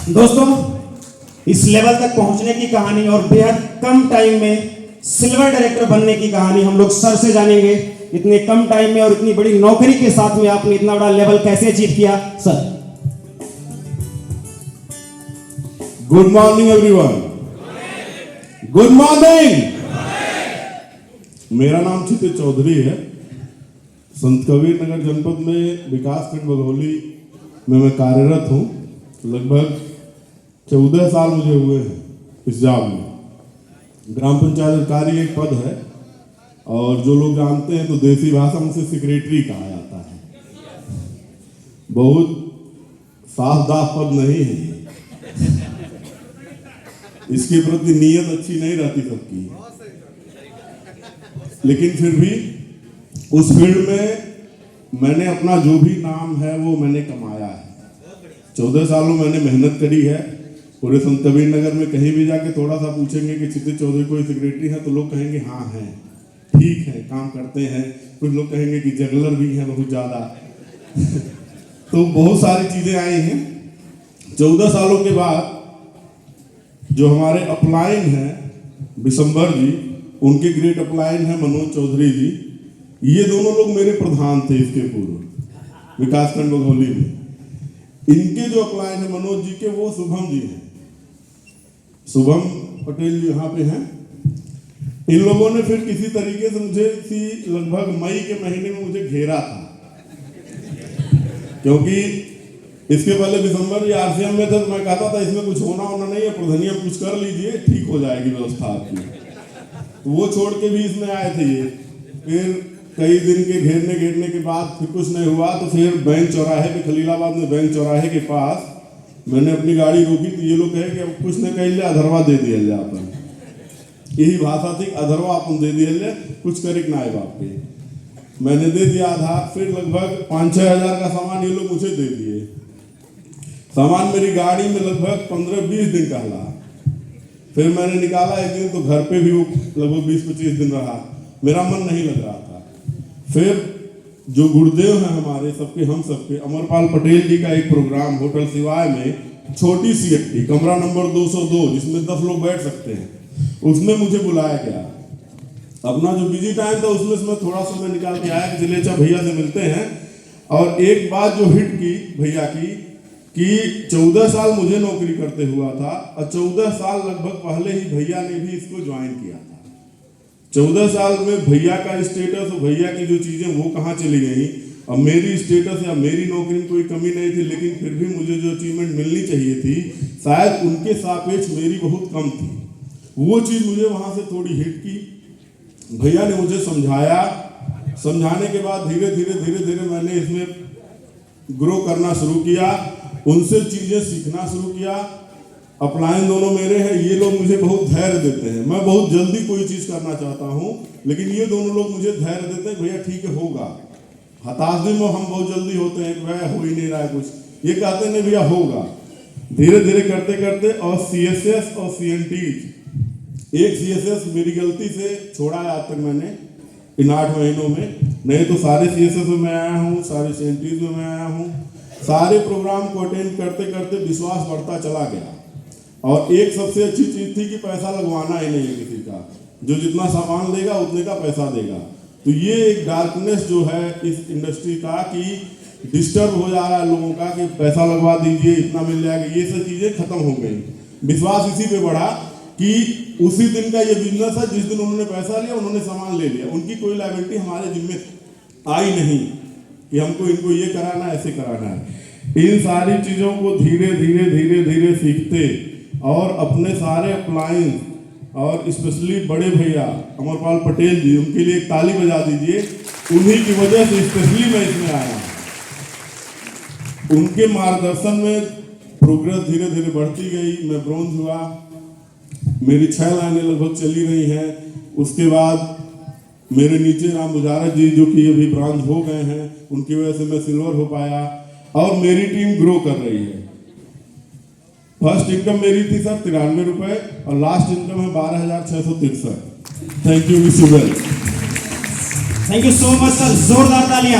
दोस्तों, इस लेवल तक पहुंचने की कहानी और बेहद कम टाइम में सिल्वर डायरेक्टर बनने की कहानी हम लोग सर से जानेंगे। इतने कम टाइम में और इतनी बड़ी नौकरी के साथ में आपने इतना बड़ा लेवल कैसे अचीव किया sir? Good morning everyone. Good morning. मेरा नाम क्षितिज चौधरी है। संत कबीर नगर जनपद में विकासखंड बघौली में मैं कार्यरत हूँ। लगभग 14 साल मुझे हुए हैं इस जॉब में। ग्राम पंचायत अधिकारी एक पद है और जो लोग जानते हैं तो देसी भाषा में उसे सेक्रेटरी कहा जाता है। बहुत साफदार पद नहीं है। इसके प्रति नीयत अच्छी नहीं रहती सबकी, लेकिन फिर भी उस फील्ड में मैंने अपना जो भी नाम है वो मैंने कमाया है। 14 सालों मैंने मेहनत करी है। पूरे संत कबीर नगर में कहीं भी जाके थोड़ा सा पूछेंगे कि क्षितिज चौधरी कोई सेक्रेटरी है तो लोग कहेंगे हाँ हैं, ठीक है, काम करते हैं। कुछ लोग कहेंगे कि जगलर भी हैं बहुत ज़्यादा। तो बहुत सारी चीज़ें आई हैं। 14 सालों के बाद जो हमारे अपलाइन हैं विशंबर जी, उनके ग्रेट अपलाइन हैं मनोज चौधरी जी। ये दोनों लोग मेरे प्रधान थे इसके पूर्व विकासखंड बघौली में। इनके जो अपलाइन है मनोज जी के, वो शुभम जी हैं। शुभम पटेल जी यहाँ पे हैं। इन लोगों ने फिर किसी तरीके से मुझे लगभग मई के महीने में मुझे घेरा था, क्योंकि इसके पहले दिसंबर जी आरसीएम में थे तो मैं कहता था इसमें कुछ होना नहीं है, प्रधानिया कुछ कर लीजिए, ठीक हो जाएगी व्यवस्था आपकी। तो वो छोड़ के भी इसमें आए थे ये। फिर कई दिन के घेरने के बाद फिर कुछ नहीं हुआ तो फिर बैंक चौराहे पे, खलीलाबाद में बैंक चौराहे के पास मैंने अपनी गाड़ी रोकी तो ये लोग कहे कि अब कुछ न कह अधरवा दे दिया जाए अपन। यही भाषा थी, अधरवा अपन दे दिया जाए, कुछ करे ना आए बाप पे। मैंने दे दिया आधार। फिर लगभग 5-6 हज़ार का सामान ये लोग मुझे दे दिए। सामान मेरी गाड़ी में लगभग 15-20 दिन का रहा। फिर मैंने निकाला एक दिन तो घर पे भी वो लगभग 20-25 दिन रहा। मेरा मन नहीं लग रहा था। फिर जो गुरुदेव हैं हमारे सबके, हम सबके, अमरपाल पटेल जी का एक प्रोग्राम होटल सिवाय में, छोटी सी हट्टी, कमरा नंबर 202, जिसमें 10 लोग बैठ सकते हैं, उसमें मुझे बुलाया गया। अपना जो बिजी टाइम था उसमें से मैं थोड़ा समय निकाल के आया कि चले अच्छा भैया से मिलते हैं। और एक बात जो हिट की भैया की कि 14 साल मुझे नौकरी करते हुआ था और 14 साल लगभग पहले ही भैया ने भी इसको ज्वाइन किया था। 14 साल में भैया का स्टेटस और भैया की जो चीज़ें वो कहाँ चली गई। अब मेरी स्टेटस या मेरी नौकरी में कोई कमी नहीं थी, लेकिन फिर भी मुझे जो अचीवमेंट मिलनी चाहिए थी शायद उनके सापेक्ष मेरी बहुत कम थी। वो चीज़ मुझे वहाँ से थोड़ी हिट की। भैया ने मुझे समझाया। समझाने के बाद धीरे धीरे मैंने इसमें ग्रो करना शुरू किया, उनसे चीज़ें सीखना शुरू किया। अपलाइन दोनों मेरे हैं। ये लोग मुझे बहुत धैर्य देते हैं। मैं बहुत जल्दी कोई चीज़ करना चाहता हूँ, लेकिन ये दोनों लोग मुझे धैर्य देते हैं, भैया ठीक है होगा। हताश दिन में हम बहुत जल्दी होते हैं, भैया हो ही नहीं रहा है कुछ, ये कहते नहीं भैया होगा। धीरे धीरे करते और CSS और CNTs, एक CSS मेरी गलती से छोड़ा है आज तक मैंने इन 8 महीनों में, नहीं तो सारे CSS में मैं आया हूँ, सारे CNTs में मैं आया हूँ। सारे प्रोग्राम को अटेंड करते विश्वास बढ़ता चला गया। और एक सबसे अच्छी चीज़ थी कि पैसा लगवाना ही नहीं है किसी का, जो जितना सामान लेगा उतने का पैसा देगा। तो ये एक डार्कनेस जो है इस इंडस्ट्री का कि डिस्टर्ब हो जा रहा है लोगों का कि पैसा लगवा दीजिए इतना मिल जाएगा, ये सब चीज़ें खत्म हो गई। विश्वास इसी पे बढ़ा कि उसी दिन का ये बिजनेस है, जिस दिन उन्होंने पैसा लिया उन्होंने सामान ले लिया, उनकी कोई लायबिलिटी हमारे जिम्मे आई नहीं कि हमको इनको ये कराना है ऐसे कराना है। इन सारी चीज़ों को धीरे धीरे सीखते और अपने सारे अप्लायंस और स्पेशली बड़े भैया अमरपाल पटेल जी, उनके लिए एक ताली बजा दीजिए। उन्हीं की वजह से स्पेशली मैं इसमें आया। उनके मार्गदर्शन में प्रोग्रेस धीरे धीरे बढ़ती गई, मैं ब्रॉन्ज हुआ, मेरी 6 लाइनें लगभग चली रही हैं। उसके बाद मेरे नीचे राम बुजारत जी जो कि अभी ब्रॉन्ज हो गए हैं, उनकी वजह से मैं सिल्वर हो पाया और मेरी टीम ग्रो कर रही है। फर्स्ट इनकम मेरी थी सर 93 रुपए और लास्ट इनकम है 12,663। Thank you, wish you well. Thank you so much sir, जोरदार तालियां।